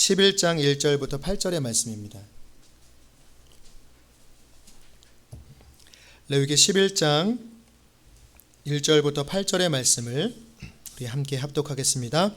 11장 1절부터 8절의 말씀입니다. 레위기 11장 1절부터 8절의 말씀을 우리 함께 합독하겠습니다.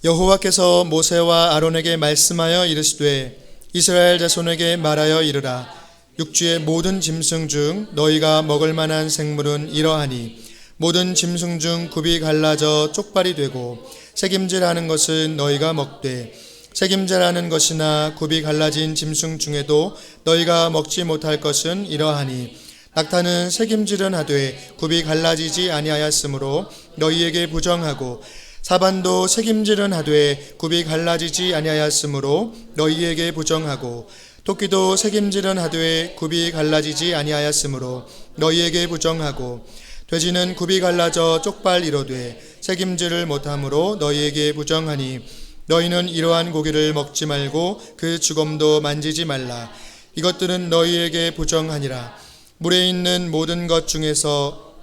여호와께서 모세와 아론에게 말씀하여 이르시되 이스라엘 자손에게 말하여 이르라. 육지의 모든 짐승 중 너희가 먹을 만한 생물은 이러하니 모든 짐승 중 굽이 갈라져 쪽발이 되고 새김질하는 것은 너희가 먹되 새김질하는 것이나 굽이 갈라진 짐승 중에도 너희가 먹지 못할 것은 이러하니 낙타는 새김질은 하되 굽이 갈라지지 아니하였으므로 너희에게 부정하고 사반도 새김질은 하되 굽이 갈라지지 아니하였으므로 너희에게 부정하고 토끼도 새김질은 하되 굽이 갈라지지 아니하였으므로 너희에게 부정하고 돼지는 굽이 갈라져 쪽발 이로되 새김질을 못하므로 너희에게 부정하니 너희는 이러한 고기를 먹지 말고 그 주검도 만지지 말라. 이것들은 너희에게 부정하니라. 물에 있는 모든 것 중에서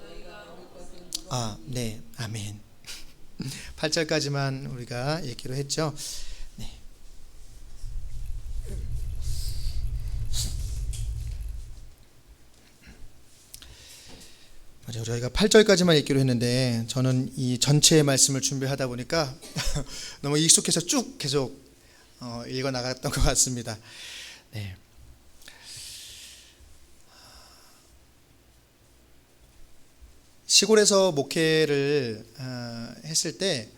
아멘. 8절까지만 우리가 읽기로 했죠. 네. 맞아요. 저희가 8절까지만 읽기로 했는데 저는 이 전체의 말씀을 준비하다 보니까 너무 익숙해서 쭉 계속 읽어 나갔던 것 같습니다. 네. 시골에서 목회를 했을 때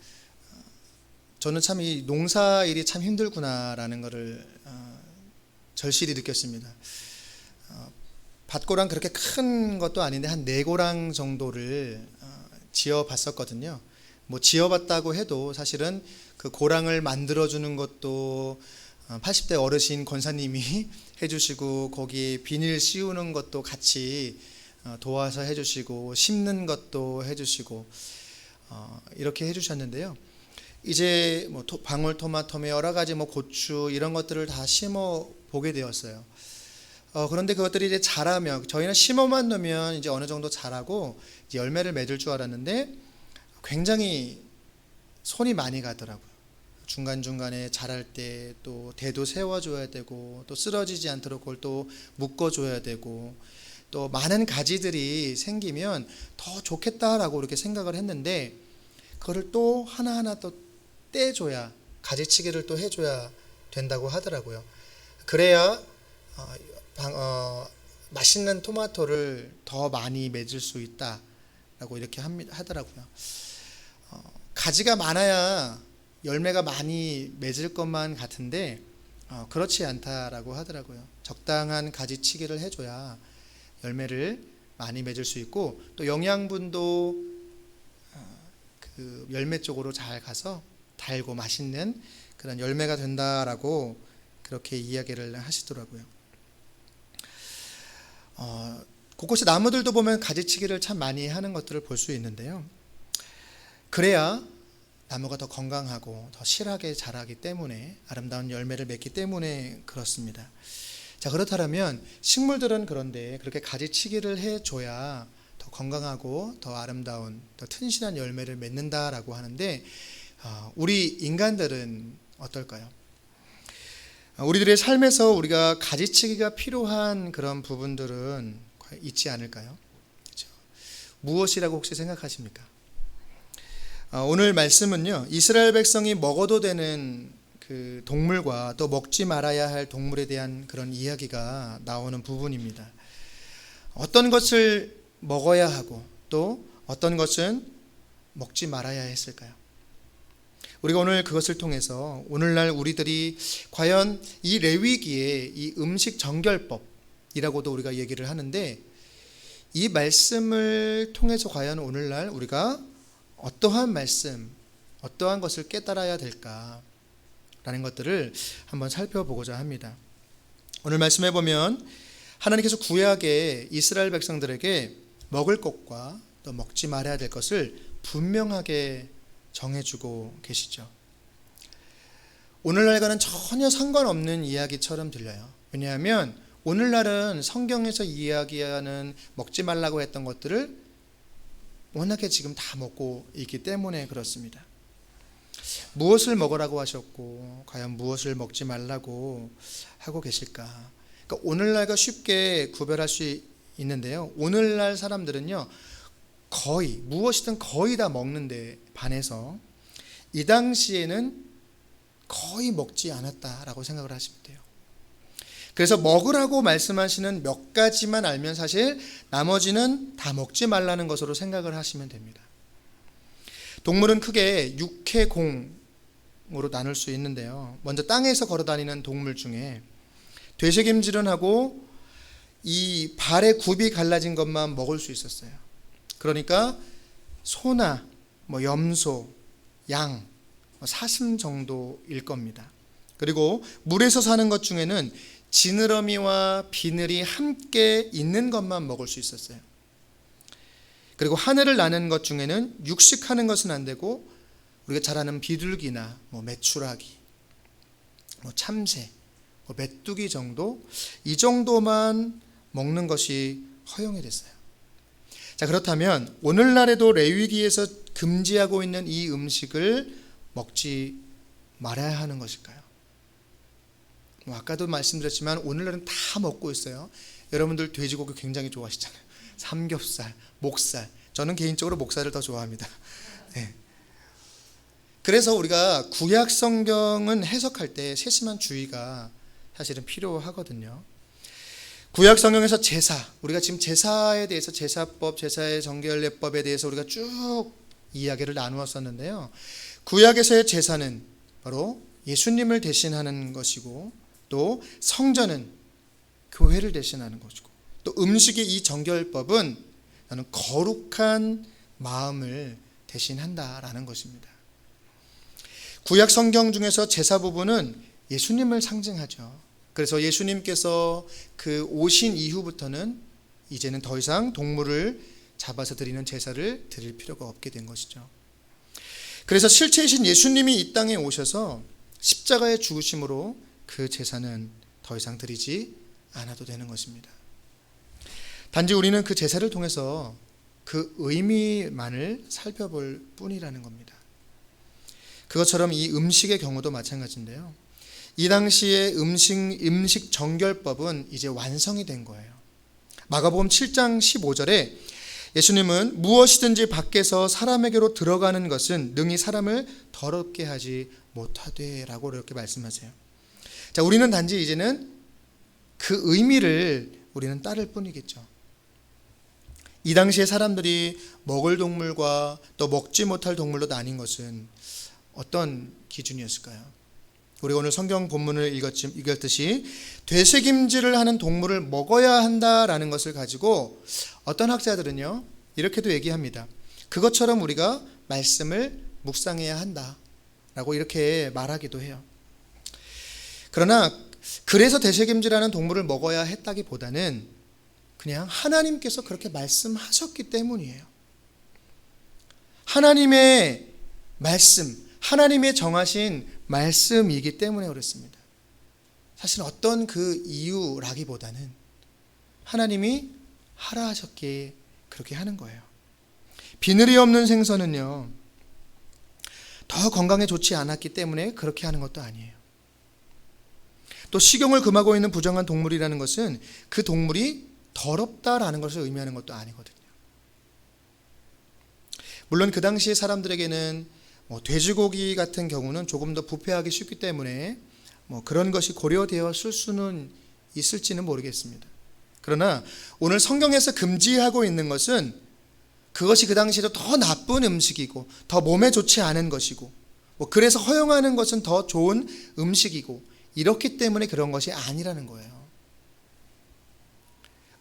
저는 참 이 농사일이 참 힘들구나라는 것을 절실히 느꼈습니다. 밭고랑 그렇게 큰 것도 아닌데 한 4고랑 정도를 지어봤었거든요. 뭐 지어봤다고 해도 사실은 그 고랑을 만들어주는 것도 80대 어르신 권사님이 해주시고 거기에 비닐 씌우는 것도 같이 도와서 해주시고 심는 것도 해주시고 이렇게 해주셨는데요. 이제 뭐 방울토마토며 여러 가지 뭐 고추 이런 것들을 다 심어 보게 되었어요. 그런데 그것들이 이제 자라면 저희는 심어만 놓으면 이제 어느 정도 자라고 이제 열매를 맺을 줄 알았는데 굉장히 손이 많이 가더라고요. 중간중간에 자랄 때 또 대도 세워줘야 되고 또 쓰러지지 않도록 그걸 또 묶어줘야 되고 또 많은 가지들이 생기면 더 좋겠다라고 이렇게 생각을 했는데 그거를 또 하나하나 또 떼줘야 가지치기를 또 해줘야 된다고 하더라고요. 그래야 맛있는 토마토를 더 많이 맺을 수 있다라고 이렇게 하더라고요. 가지가 많아야 열매가 많이 맺을 것만 같은데 그렇지 않다라고 하더라고요. 적당한 가지치기를 해줘야 열매를 많이 맺을 수 있고 또 영양분도 그 열매 쪽으로 잘 가서 달고 맛있는 그런 열매가 된다라고 그렇게 이야기를 하시더라고요. 곳곳에 나무들도 보면 가지치기를 참 많이 하는 것들을 볼 수 있는데요. 그래야 나무가 더 건강하고 더 실하게 자라기 때문에 아름다운 열매를 맺기 때문에 그렇습니다. 자, 그렇다면 식물들은 그런데 그렇게 가지치기를 해줘야 더 건강하고 더 아름다운 더 튼실한 열매를 맺는다라고 하는데 우리 인간들은 어떨까요? 우리들의 삶에서 우리가 가지치기가 필요한 그런 부분들은 있지 않을까요? 그렇죠? 무엇이라고 혹시 생각하십니까? 오늘 말씀은요, 이스라엘 백성이 먹어도 되는 그 동물과 또 먹지 말아야 할 동물에 대한 그런 이야기가 나오는 부분입니다. 어떤 것을 먹어야 하고 또 어떤 것은 먹지 말아야 했을까요? 우리가 오늘 그것을 통해서 오늘날 우리들이 과연 이 레위기의 이 음식 정결법이라고도 우리가 얘기를 하는데 이 말씀을 통해서 과연 오늘날 우리가 어떠한 말씀, 어떠한 것을 깨달아야 될까라는 것들을 한번 살펴보고자 합니다. 오늘 말씀해 보면 하나님께서 구약에 이스라엘 백성들에게 먹을 것과 또 먹지 말아야 될 것을 분명하게 정해주고 계시죠. 오늘날과는 전혀 상관없는 이야기처럼 들려요. 왜냐하면 오늘날은 성경에서 이야기하는 먹지 말라고 했던 것들을 워낙에 지금 다 먹고 있기 때문에 그렇습니다. 무엇을 먹으라고 하셨고 과연 무엇을 먹지 말라고 하고 계실까? 그러니까 오늘날과 쉽게 구별할 수 있는데요. 오늘날 사람들은요, 거의 무엇이든 거의 다 먹는데 반해서 이 당시에는 거의 먹지 않았다라고 생각을 하시면 돼요. 그래서 먹으라고 말씀하시는 몇 가지만 알면 사실 나머지는 다 먹지 말라는 것으로 생각을 하시면 됩니다. 동물은 크게 육해공으로 나눌 수 있는데요. 먼저 땅에서 걸어다니는 동물 중에 되새김질은 하고 이 발의 굽이 갈라진 것만 먹을 수 있었어요. 그러니까 소나 염소, 양, 사슴 정도일 겁니다. 그리고 물에서 사는 것 중에는 지느러미와 비늘이 함께 있는 것만 먹을 수 있었어요. 그리고 하늘을 나는 것 중에는 육식하는 것은 안 되고 우리가 잘 아는 비둘기나 메추라기, 참새, 메뚜기 정도, 이 정도만 먹는 것이 허용이 됐어요. 자, 그렇다면 오늘날에도 레위기에서 금지하고 있는 이 음식을 먹지 말아야 하는 것일까요? 아까도 말씀드렸지만 오늘날은 다 먹고 있어요. 여러분들 돼지고기 굉장히 좋아하시잖아요. 삼겹살, 목살. 저는 개인적으로 목살을 더 좋아합니다. 네. 그래서 우리가 구약 성경은 해석할 때 세심한 주의가 사실은 필요하거든요. 구약 성경에서 제사, 우리가 지금 제사에 대해서 제사법, 제사의 정결례법에 대해서 우리가 쭉 이야기를 나누었었는데요. 구약에서의 제사는 바로 예수님을 대신하는 것이고, 또 성전은 교회를 대신하는 것이고, 또 음식의 이 정결법은 나는 거룩한 마음을 대신한다라는 것입니다. 구약 성경 중에서 제사 부분은 예수님을 상징하죠. 그래서 예수님께서 그 오신 이후부터는 이제는 더 이상 동물을 잡아서 드리는 제사를 드릴 필요가 없게 된 것이죠. 그래서 실체이신 예수님이 이 땅에 오셔서 십자가의 죽으심으로 그 제사는 더 이상 드리지 않아도 되는 것입니다. 단지 우리는 그 제사를 통해서 그 의미만을 살펴볼 뿐이라는 겁니다. 그것처럼 이 음식의 경우도 마찬가지인데요. 이 당시의 음식 정결법은 이제 완성이 된 거예요. 마가복음 7장 15절에 예수님은 무엇이든지 밖에서 사람에게로 들어가는 것은 능히 사람을 더럽게 하지 못하되 라고 이렇게 말씀하세요. 자, 우리는 단지 이제는 그 의미를 우리는 따를 뿐이겠죠. 이 당시에 사람들이 먹을 동물과 또 먹지 못할 동물로 나뉜 것은 어떤 기준이었을까요? 우리가 오늘 성경 본문을 읽었듯이 되새김질을 하는 동물을 먹어야 한다라는 것을 가지고 어떤 학자들은요, 이렇게도 얘기합니다. 그것처럼 우리가 말씀을 묵상해야 한다라고 이렇게 말하기도 해요. 그러나 그래서 되새김질하는 동물을 먹어야 했다기보다는 그냥 하나님께서 그렇게 말씀하셨기 때문이에요. 하나님의 말씀, 하나님의 정하신 말씀이기 때문에 그렇습니다. 사실 어떤 그 이유라기보다는 하나님이 하라 하셨기에 그렇게 하는 거예요. 비늘이 없는 생선은요, 더 건강에 좋지 않았기 때문에 그렇게 하는 것도 아니에요. 또 식용을 금하고 있는 부정한 동물이라는 것은 그 동물이 더럽다라는 것을 의미하는 것도 아니거든요. 물론 그 당시의 사람들에게는 돼지고기 같은 경우는 조금 더 부패하기 쉽기 때문에 그런 것이 고려되었을 수는 있을지는 모르겠습니다. 그러나 오늘 성경에서 금지하고 있는 것은 그것이 그 당시에도 더 나쁜 음식이고 더 몸에 좋지 않은 것이고 그래서 허용하는 것은 더 좋은 음식이고 이렇기 때문에 그런 것이 아니라는 거예요.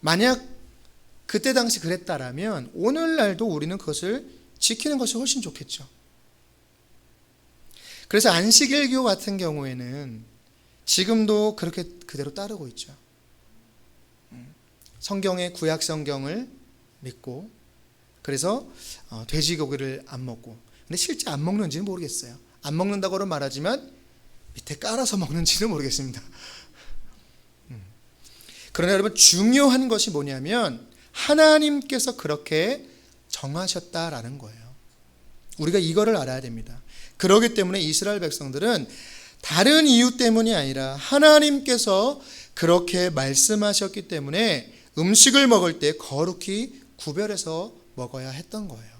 만약 그때 당시 그랬다라면 오늘날도 우리는 그것을 지키는 것이 훨씬 좋겠죠. 그래서 안식일교 같은 경우에는 지금도 그렇게 그대로 따르고 있죠. 성경의 구약 성경을 믿고 그래서 돼지고기를 안 먹고, 근데 실제 안 먹는지는 모르겠어요. 안 먹는다고는 말하지만 밑에 깔아서 먹는지는 모르겠습니다. 그러나 여러분, 중요한 것이 뭐냐면 하나님께서 그렇게 정하셨다라는 거예요. 우리가 이거를 알아야 됩니다. 그렇기 때문에 이스라엘 백성들은 다른 이유 때문이 아니라 하나님께서 그렇게 말씀하셨기 때문에 음식을 먹을 때 거룩히 구별해서 먹어야 했던 거예요.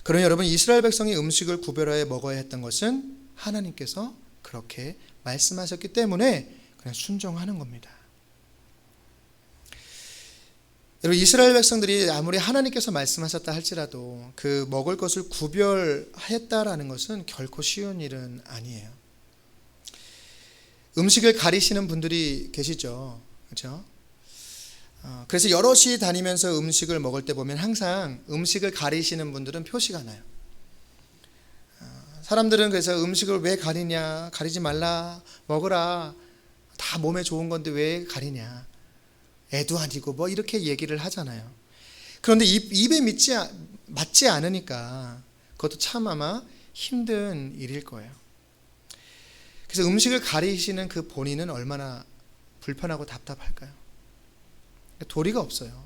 그러니 여러분, 이스라엘 백성이 음식을 구별하여 먹어야 했던 것은 하나님께서 그렇게 말씀하셨기 때문에 그냥 순종하는 겁니다. 여러분, 이스라엘 백성들이 아무리 하나님께서 말씀하셨다 할지라도 그 먹을 것을 구별했다라는 것은 결코 쉬운 일은 아니에요. 음식을 가리시는 분들이 계시죠, 그렇죠? 그래서 여럿이 다니면서 음식을 먹을 때 보면 항상 음식을 가리시는 분들은 표시가 나요. 사람들은 그래서 음식을 왜 가리냐, 가리지 말라, 먹으라, 다 몸에 좋은 건데 왜 가리냐, 애도 아니고 뭐 이렇게 얘기를 하잖아요. 그런데 입에 맞지 않으니까 그것도 참 아마 힘든 일일 거예요. 그래서 음식을 가리시는 그 본인은 얼마나 불편하고 답답할까요? 도리가 없어요.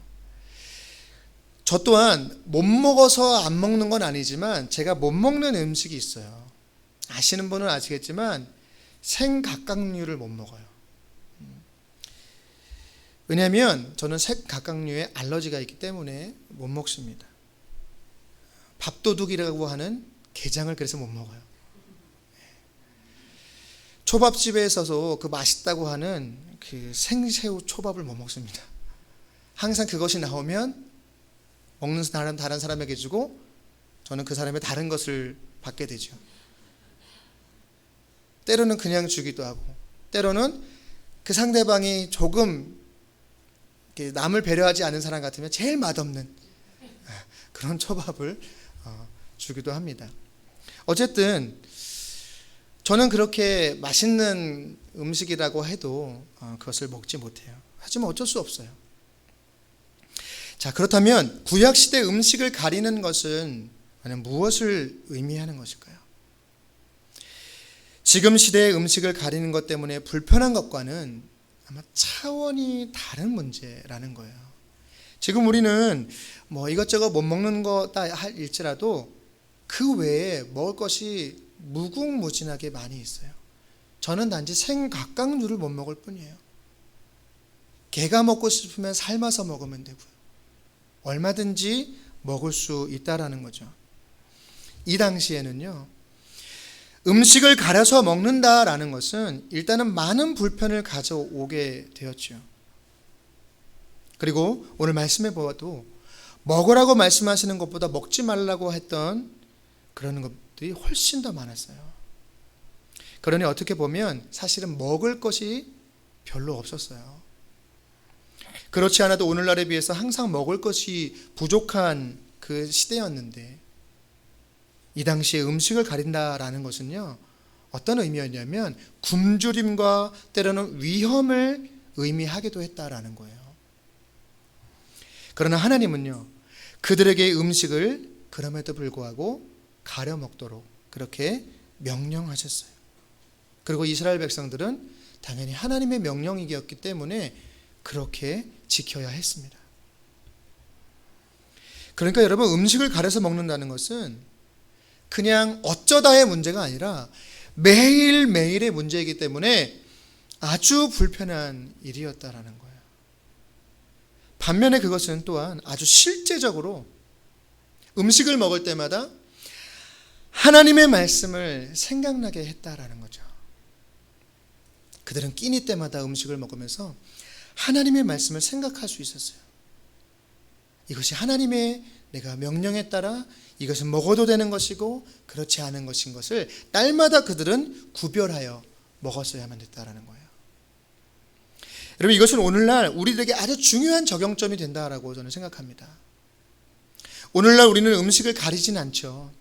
저 또한 못 먹어서 안 먹는 건 아니지만 제가 못 먹는 음식이 있어요. 아시는 분은 아시겠지만 생각각류를 못 먹어요. 왜냐하면 저는 생각각류에 알러지가 있기 때문에 못 먹습니다. 밥도둑이라고 하는 게장을 그래서 못 먹어요. 초밥집에 있어서 그 맛있다고 하는 그 생새우 초밥을 못 먹습니다. 항상 그것이 나오면 먹는 다른 사람에게 주고 저는 그 사람의 다른 것을 받게 되죠. 때로는 그냥 주기도 하고, 때로는 그 상대방이 조금 남을 배려하지 않은 사람 같으면 제일 맛없는 그런 초밥을 주기도 합니다. 어쨌든 저는 그렇게 맛있는 음식이라고 해도 그것을 먹지 못해요. 하지만 어쩔 수 없어요. 자, 그렇다면 구약시대 음식을 가리는 것은 과연 무엇을 의미하는 것일까요? 지금 시대의 음식을 가리는 것 때문에 불편한 것과는 아마 차원이 다른 문제라는 거예요. 지금 우리는 뭐 이것저것 못 먹는 거다 할지라도 그 외에 먹을 것이 무궁무진하게 많이 있어요. 저는 단지 생각각류를 못 먹을 뿐이에요. 게가 먹고 싶으면 삶아서 먹으면 되고요. 얼마든지 먹을 수 있다라는 거죠. 이 당시에는요, 음식을 가려서 먹는다라는 것은 일단은 많은 불편을 가져오게 되었죠. 그리고 오늘 말씀해 보아도 먹으라고 말씀하시는 것보다 먹지 말라고 했던 그런 것들이 훨씬 더 많았어요. 그러니 어떻게 보면 사실은 먹을 것이 별로 없었어요. 그렇지 않아도 오늘날에 비해서 항상 먹을 것이 부족한 그 시대였는데, 이 당시에 음식을 가린다라는 것은요, 어떤 의미였냐면 굶주림과 때로는 위험을 의미하기도 했다라는 거예요. 그러나 하나님은요, 그들에게 음식을 그럼에도 불구하고 가려 먹도록 그렇게 명령하셨어요. 그리고 이스라엘 백성들은 당연히 하나님의 명령이었기 때문에 그렇게 지켜야 했습니다. 그러니까 여러분, 음식을 가려서 먹는다는 것은 그냥 어쩌다의 문제가 아니라 매일매일의 문제이기 때문에 아주 불편한 일이었다라는 거예요. 반면에 그것은 또한 아주 실제적으로 음식을 먹을 때마다 하나님의 말씀을 생각나게 했다라는 거죠. 그들은 끼니 때마다 음식을 먹으면서 하나님의 말씀을 생각할 수 있었어요. 이것이 하나님의 내가 명령에 따라 이것은 먹어도 되는 것이고 그렇지 않은 것인 것을 날마다 그들은 구별하여 먹었어야만 됐다라는 거예요. 여러분, 이것은 오늘날 우리들에게 아주 중요한 적용점이 된다라고 저는 생각합니다. 오늘날 우리는 음식을 가리진 않죠.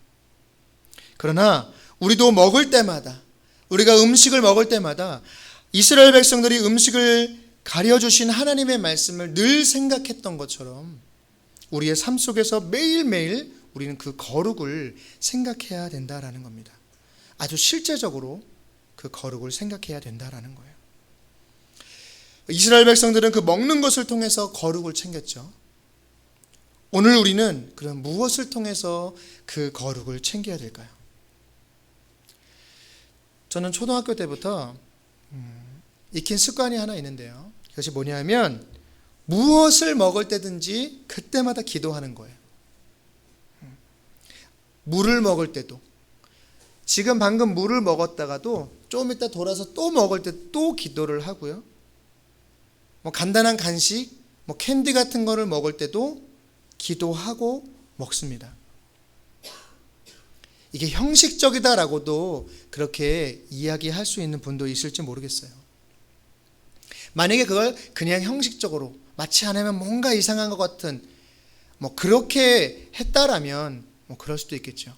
그러나 우리도 먹을 때마다, 우리가 음식을 먹을 때마다 이스라엘 백성들이 음식을 가려주신 하나님의 말씀을 늘 생각했던 것처럼 우리의 삶 속에서 매일매일 우리는 그 거룩을 생각해야 된다라는 겁니다. 아주 실제적으로 그 거룩을 생각해야 된다라는 거예요. 이스라엘 백성들은 그 먹는 것을 통해서 거룩을 챙겼죠. 오늘 우리는 그럼 무엇을 통해서 그 거룩을 챙겨야 될까요? 저는 초등학교 때부터 익힌 습관이 하나 있는데요. 그것이 뭐냐면 무엇을 먹을 때든지 그때마다 기도하는 거예요. 물을 먹을 때도, 지금 방금 물을 먹었다가도 좀 이따 돌아서 또 먹을 때 또 기도를 하고요. 뭐 간단한 간식, 뭐 캔디 같은 거를 먹을 때도 기도하고 먹습니다. 이게 형식적이다라고도 그렇게 이야기할 수 있는 분도 있을지 모르겠어요. 만약에 그걸 그냥 형식적으로 마치 안 하면 뭔가 이상한 것 같은 뭐 그렇게 했다라면 뭐 그럴 수도 있겠죠.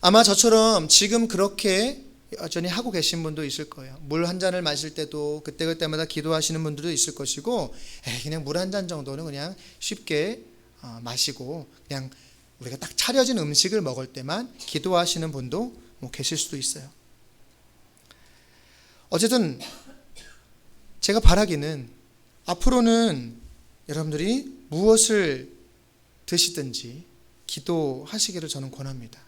아마 저처럼 지금 그렇게 여전히 하고 계신 분도 있을 거예요. 물 한 잔을 마실 때도 그때그때마다 기도하시는 분들도 있을 것이고, 그냥 물 한 잔 정도는 그냥 쉽게 마시고 그냥 우리가 딱 차려진 음식을 먹을 때만 기도하시는 분도 뭐 계실 수도 있어요. 어쨌든 제가 바라기는 앞으로는 여러분들이 무엇을 드시든지 기도하시기를 저는 권합니다.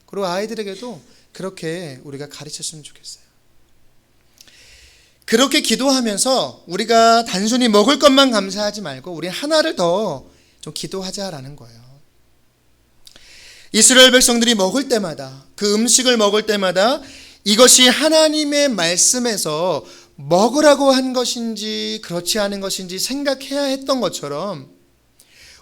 그리고 아이들에게도 그렇게 우리가 가르쳤으면 좋겠어요. 그렇게 기도하면서 우리가 단순히 먹을 것만 감사하지 말고 우리 하나를 더 좀 기도하자라는 거예요. 이스라엘 백성들이 먹을 때마다, 그 음식을 먹을 때마다 이것이 하나님의 말씀에서 먹으라고 한 것인지 그렇지 않은 것인지 생각해야 했던 것처럼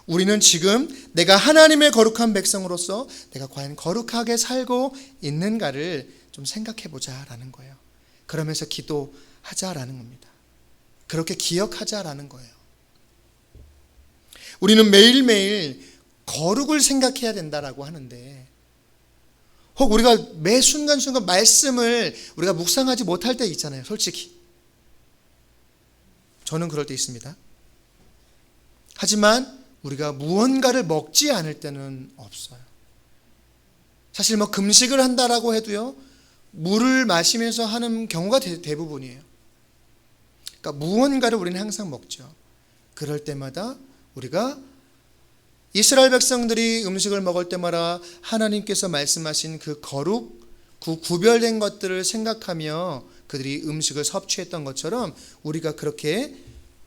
우리는 지금 내가 하나님의 거룩한 백성으로서 내가 과연 거룩하게 살고 있는가를 좀 생각해 보자라는 거예요. 그러면서 기도하자라는 겁니다. 그렇게 기억하자라는 거예요. 우리는 매일매일 거룩을 생각해야 된다라고 하는데, 혹 우리가 매 순간순간 말씀을 우리가 묵상하지 못할 때 있잖아요. 솔직히 저는 그럴 때 있습니다. 하지만 우리가 무언가를 먹지 않을 때는 없어요. 사실 뭐 금식을 한다라고 해도요, 물을 마시면서 하는 경우가 대부분이에요. 그러니까 무언가를 우리는 항상 먹죠. 그럴 때마다 우리가 이스라엘 백성들이 음식을 먹을 때마다 하나님께서 말씀하신 그 거룩, 그 구별된 것들을 생각하며 그들이 음식을 섭취했던 것처럼 우리가 그렇게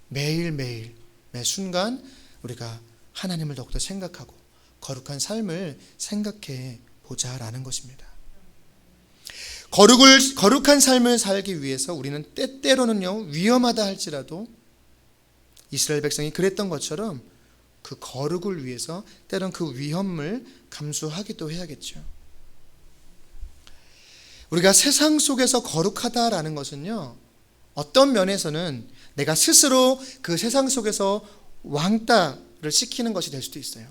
매일매일 매 순간 우리가 하나님을 더욱더 생각하고 거룩한 삶을 생각해 보자라는 것입니다. 거룩한 삶을 살기 위해서 우리는 때때로는요, 위험하다 할지라도 이스라엘 백성이 그랬던 것처럼 그 거룩을 위해서 때론 그 위험을 감수하기도 해야겠죠. 우리가 세상 속에서 거룩하다라는 것은요, 어떤 면에서는 내가 스스로 그 세상 속에서 왕따를 시키는 것이 될 수도 있어요.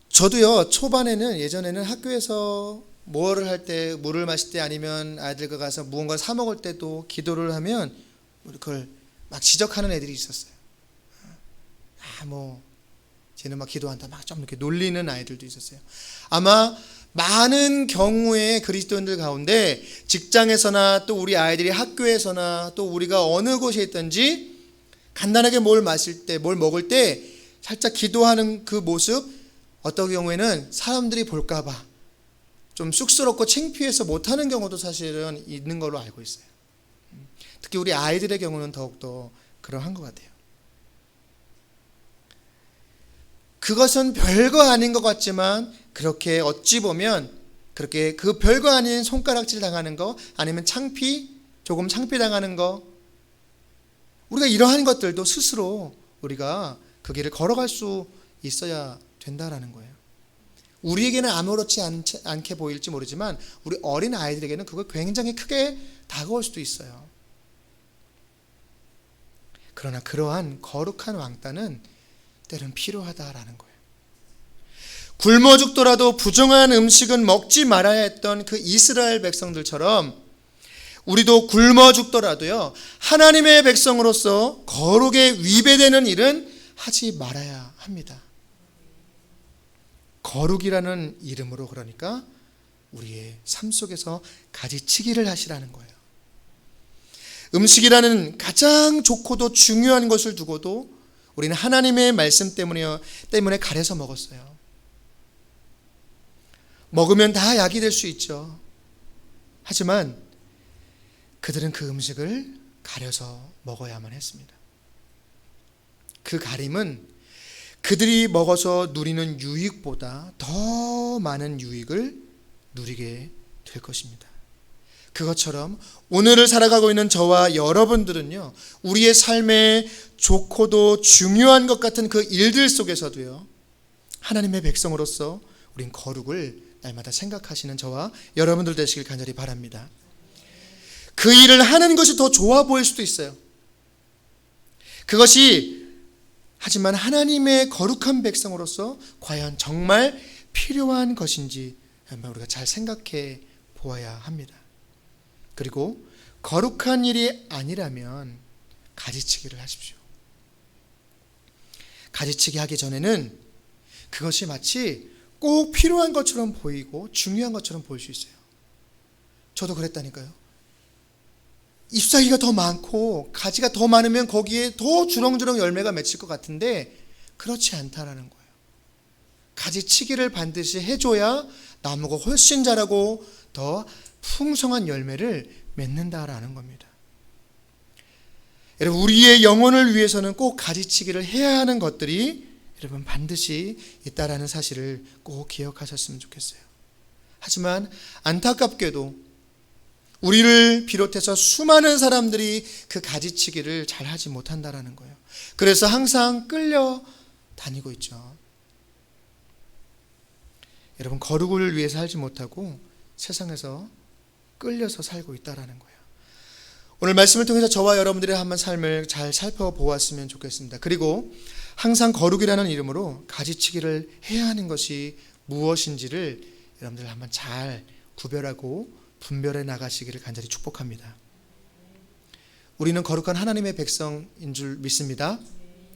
저도요, 초반에는 예전에는 학교에서 뭐를 할 때, 물을 마실 때 아니면 아이들과 가서 무언가를 사 먹을 때도 기도를 하면 그걸 막 지적하는 애들이 있었어요. 쟤는 막 기도한다, 막 좀 이렇게 놀리는 아이들도 있었어요. 아마 많은 경우에 그리스도인들 가운데 직장에서나 또 우리 아이들이 학교에서나 또 우리가 어느 곳에 있든지 간단하게 뭘 마실 때, 뭘 먹을 때 살짝 기도하는 그 모습, 어떤 경우에는 사람들이 볼까봐 좀 쑥스럽고 창피해서 못하는 경우도 사실은 있는 걸로 알고 있어요. 특히 우리 아이들의 경우는 더욱더 그러한 것 같아요. 그것은 별거 아닌 것 같지만 그렇게 어찌 보면 그렇게 그 별거 아닌 손가락질 당하는 거, 아니면 조금 창피 당하는 거, 우리가 이러한 것들도 스스로 우리가 그 길을 걸어갈 수 있어야 된다라는 거예요. 우리에게는 아무렇지 않게 보일지 모르지만 우리 어린 아이들에게는 그거 굉장히 크게 다가올 수도 있어요. 그러나 그러한 거룩한 왕따는 때로는 필요하다라는 거예요. 굶어 죽더라도 부정한 음식은 먹지 말아야 했던 그 이스라엘 백성들처럼 우리도 굶어 죽더라도요, 하나님의 백성으로서 거룩에 위배되는 일은 하지 말아야 합니다. 거룩이라는 이름으로, 그러니까 우리의 삶 속에서 가지치기를 하시라는 거예요. 음식이라는 가장 좋고도 중요한 것을 두고도 우리는 하나님의 말씀 때문에 가려서 먹었어요. 먹으면 다 약이 될 수 있죠. 하지만 그들은 그 음식을 가려서 먹어야만 했습니다. 그 가림은 그들이 먹어서 누리는 유익보다 더 많은 유익을 누리게 될 것입니다. 그것처럼 오늘을 살아가고 있는 저와 여러분들은요, 우리의 삶에 좋고도 중요한 것 같은 그 일들 속에서도요, 하나님의 백성으로서 우린 거룩을 날마다 생각하시는 저와 여러분들 되시길 간절히 바랍니다. 그 일을 하는 것이 더 좋아 보일 수도 있어요. 그것이 하지만 하나님의 거룩한 백성으로서 과연 정말 필요한 것인지 한번 우리가 잘 생각해 보아야 합니다. 그리고 거룩한 일이 아니라면 가지치기를 하십시오. 가지치기 하기 전에는 그것이 마치 꼭 필요한 것처럼 보이고 중요한 것처럼 보일 수 있어요. 저도 그랬다니까요. 잎사귀가 더 많고 가지가 더 많으면 거기에 더 주렁주렁 열매가 맺힐 것 같은데 그렇지 않다라는 거예요. 가지치기를 반드시 해줘야 나무가 훨씬 자라고 더 풍성한 열매를 맺는다라는 겁니다. 여러분, 우리의 영혼을 위해서는 꼭 가지치기를 해야 하는 것들이 여러분 반드시 있다라는 사실을 꼭 기억하셨으면 좋겠어요. 하지만 안타깝게도 우리를 비롯해서 수많은 사람들이 그 가지치기를 잘 하지 못한다라는 거예요. 그래서 항상 끌려다니고 있죠. 여러분, 거룩을 위해 살지 못하고 세상에서 끌려서 살고 있다라는 거예요. 오늘 말씀을 통해서 저와 여러분들의 한번 삶을 잘 살펴보았으면 좋겠습니다. 그리고 항상 거룩이라는 이름으로 가지치기를 해야 하는 것이 무엇인지를 여러분들 한번 잘 구별하고 분별해 나가시기를 간절히 축복합니다. 우리는 거룩한 하나님의 백성인 줄 믿습니다.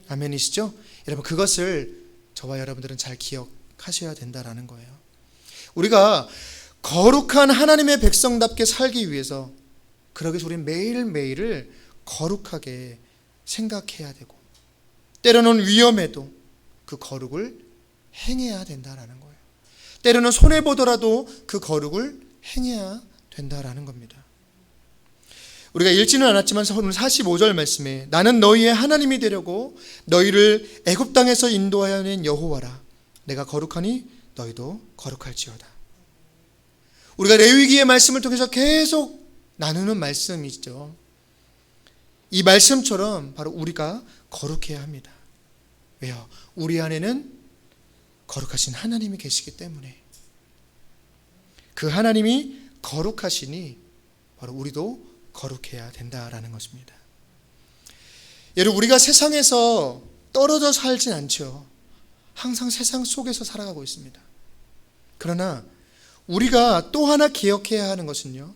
아멘이시죠? 여러분, 그것을 저와 여러분들은 잘 기억하셔야 된다라는 거예요. 우리가 거룩한 하나님의 백성답게 살기 위해서 그러기 위해서 우리는 매일매일을 거룩하게 생각해야 되고 때로는 위험해도 그 거룩을 행해야 된다라는 거예요. 때로는 손해보더라도 그 거룩을 행해야 된다라는 겁니다. 우리가 읽지는 않았지만 오늘 45절 말씀에 나는 너희의 하나님이 되려고 너희를 애굽 땅에서 인도하여 낸 여호와라. 내가 거룩하니 너희도 거룩할지어다. 우리가 레위기의 말씀을 통해서 계속 나누는 말씀이죠. 이 말씀처럼 바로 우리가 거룩해야 합니다. 왜요? 우리 안에는 거룩하신 하나님이 계시기 때문에. 그 하나님이 거룩하시니 바로 우리도 거룩해야 된다라는 것입니다. 여러분, 우리가 세상에서 떨어져 살진 않죠. 항상 세상 속에서 살아가고 있습니다. 그러나 우리가 또 하나 기억해야 하는 것은요,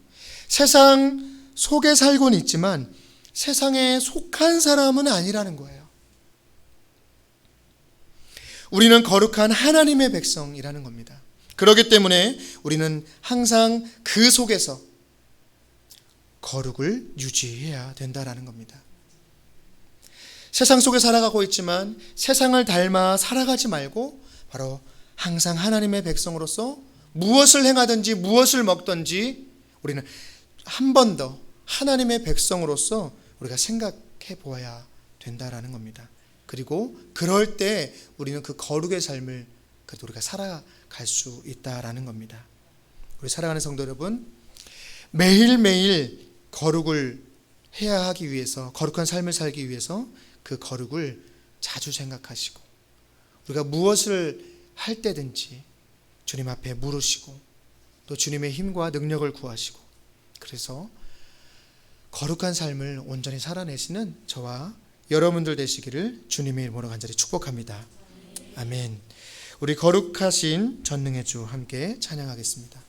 세상 속에 살고는 있지만 세상에 속한 사람은 아니라는 거예요. 우리는 거룩한 하나님의 백성이라는 겁니다. 그렇기 때문에 우리는 항상 그 속에서 거룩을 유지해야 된다라는 겁니다. 세상 속에 살아가고 있지만 세상을 닮아 살아가지 말고 바로 항상 하나님의 백성으로서 무엇을 행하든지 무엇을 먹든지 우리는 한 번 더 하나님의 백성으로서 우리가 생각해 보아야 된다라는 겁니다. 그리고 그럴 때 우리는 그 거룩의 삶을 그래도 우리가 살아갈 수 있다라는 겁니다. 우리 사랑하는 성도 여러분, 매일매일 거룩을 해야 하기 위해서, 거룩한 삶을 살기 위해서 그 거룩을 자주 생각하시고 우리가 무엇을 할 때든지 주님 앞에 물으시고 또 주님의 힘과 능력을 구하시고 그래서 거룩한 삶을 온전히 살아내시는 저와 여러분들 되시기를 주님의 이름으로 간절히 축복합니다. 아멘. 우리 거룩하신 전능의 주 함께 찬양하겠습니다.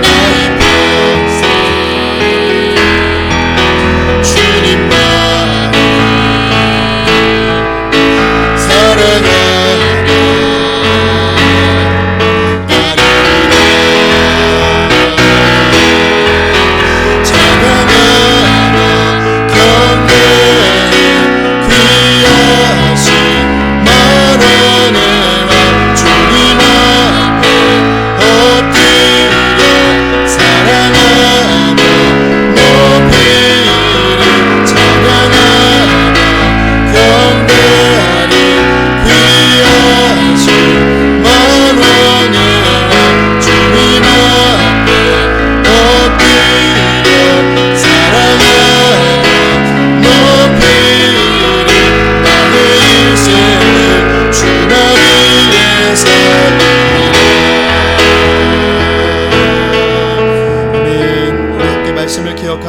나의 평생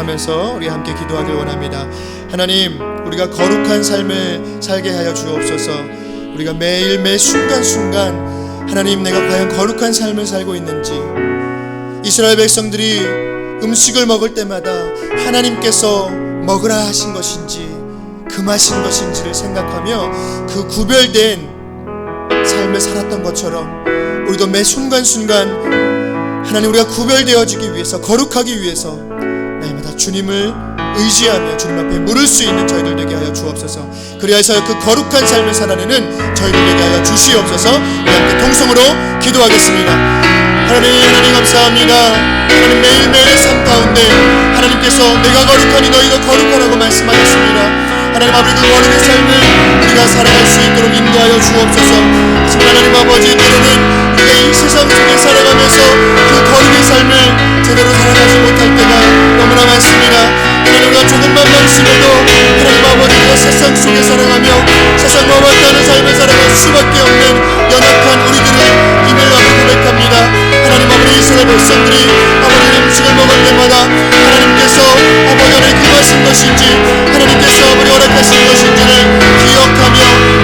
묵상하면서 우리 함께 기도하길 원합니다. 하나님, 우리가 거룩한 삶을 살게 하여 주옵소서. 우리가 매일 매 순간순간 하나님, 내가 과연 거룩한 삶을 살고 있는지, 이스라엘 백성들이 음식을 먹을 때마다 하나님께서 먹으라 하신 것인지 금하신 것인지를 생각하며 그 구별된 삶을 살았던 것처럼 우리도 매 순간순간 하나님, 우리가 구별되어지기 위해서, 거룩하기 위해서 날마다 주님을 의지하며 주님 앞에 물을 수 있는 저희들 되게 하여 주옵소서. 그리하여서 그 거룩한 삶을 살아내는 저희들 되게 하여 주시옵소서. 우리 함께 통성으로 기도하겠습니다. 하나님 감사합니다. 하나님, 매일매일의 삶 가운데 하나님께서 내가 거룩하니 너희도 거룩하라고 말씀하셨습니다. 하나님 아버지, 그 거룩의 삶을 우리가 살아갈 수 있도록 인도하여 주옵소서. 하지만 하나님 아버지, 때로는 우리가 이 세상 속에 살아가면서 그 거룩의 삶을 제대로 살아가지 못할 때가 너무나 많습니다. 하나님, 우리가 조금만 말씀해도 하나님 아버지, 우리가 세상 속에 살아가며 세상과 맞닿는 삶을 살아갈 수밖에 없는 연약한 우리들을 임을 앞에 고백합니다. 하나님 아버지, 이스라엘 백성들이 아버지 음식을 먹을 때마다 하나님께서 아버지 안에 금하신 것인지 하나님께서 아버지 허락하신 것인지를 기억하며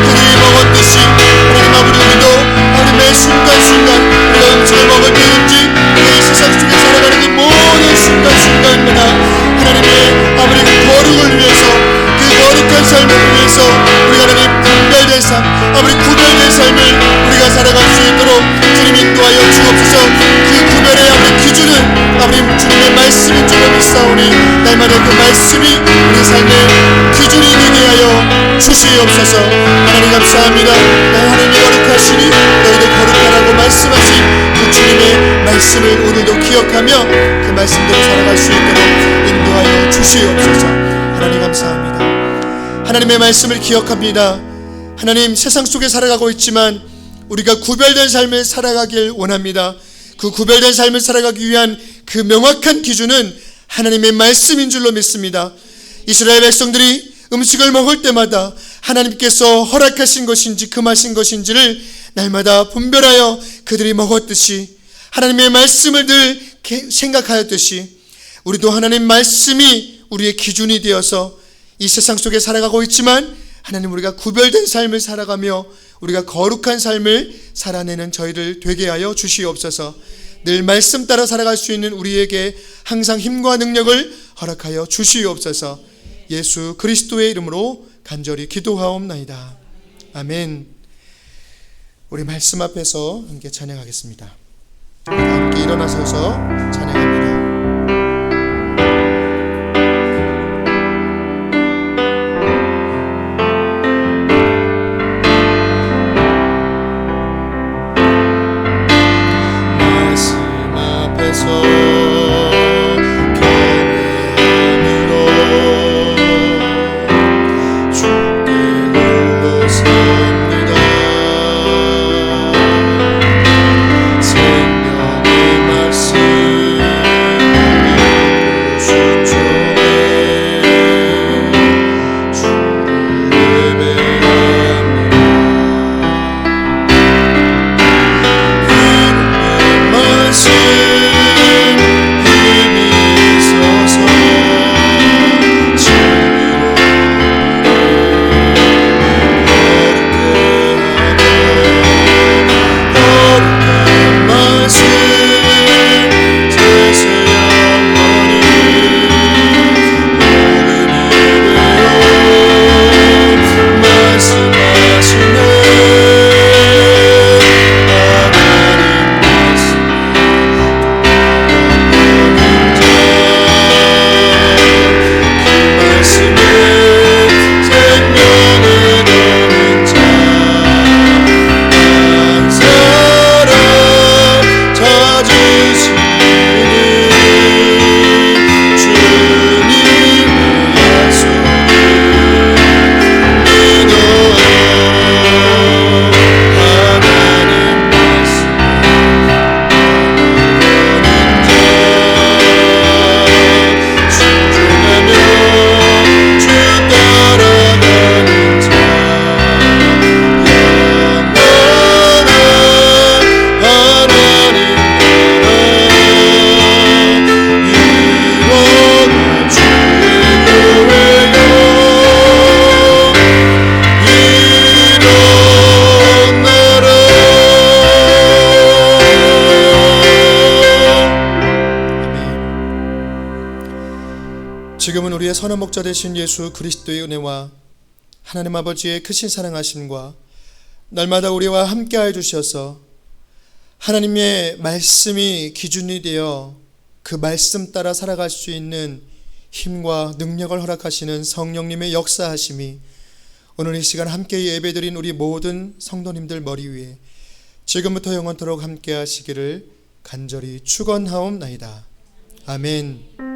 그들이 먹었듯이 하나님 아버지, 우리도 아버지 매 순간순간 우리가 음식을 먹을 때인지 우리가 이 세상 속에 살아가는 그 모든 순간순간마다 하나님의 아버지 그 거룩을 위해서, 그 거룩한 삶을 위해서 우리가 하나님 분별된 삶, 아버지 구별된 삶을 우리가 살아갈 수 있도록 주님 인도하여 주옵소서. 그 구별의 아버지 기준은 아버지 주님의 말씀인 줄로 믿사오니 날마다 그 말씀이 우리 삶의 기준이 되게 하여 주시옵소서. 하나님 감사합니다. 하나님이 거룩하시니 너희도 거룩하라고 말씀하신 그 주님의 말씀을 오늘도 기억하며 그 말씀대로 살아갈 수 있도록 인도하여 주시옵소서. 하나님 감사합니다. 하나님의 말씀을 기억합니다. 하나님, 세상 속에 살아가고 있지만 우리가 구별된 삶을 살아가길 원합니다. 그 구별된 삶을 살아가기 위한 그 명확한 기준은 하나님의 말씀인 줄로 믿습니다. 이스라엘 백성들이 음식을 먹을 때마다 하나님께서 허락하신 것인지 금하신 것인지를 날마다 분별하여 그들이 먹었듯이, 하나님의 말씀을 늘 생각하였듯이 우리도 하나님 말씀이 우리의 기준이 되어서 이 세상 속에 살아가고 있지만 하나님, 우리가 구별된 삶을 살아가며 우리가 거룩한 삶을 살아내는 저희를 되게 하여 주시옵소서. 늘 말씀 따라 살아갈 수 있는 우리에게 항상 힘과 능력을 허락하여 주시옵소서. 예수 그리스도의 이름으로 간절히 기도하옵나이다. 아멘. 우리 말씀 앞에서 함께 찬양하겠습니다. 함께 일어나서서 찬양합니다. 생명의 말씀 지금은 우리의 선한 목자 되신 예수 그리스도의 은혜와 하나님 아버지의 크신 사랑하심과 날마다 우리와 함께하여 주셔서 하나님의 말씀이 기준이 되어 그 말씀 따라 살아갈 수 있는 힘과 능력을 허락하시는 성령님의 역사하심이 오늘 이 시간 함께 예배드린 우리 모든 성도님들 머리 위에 지금부터 영원토록 함께 하시기를 간절히 축원하옵나이다. 아멘.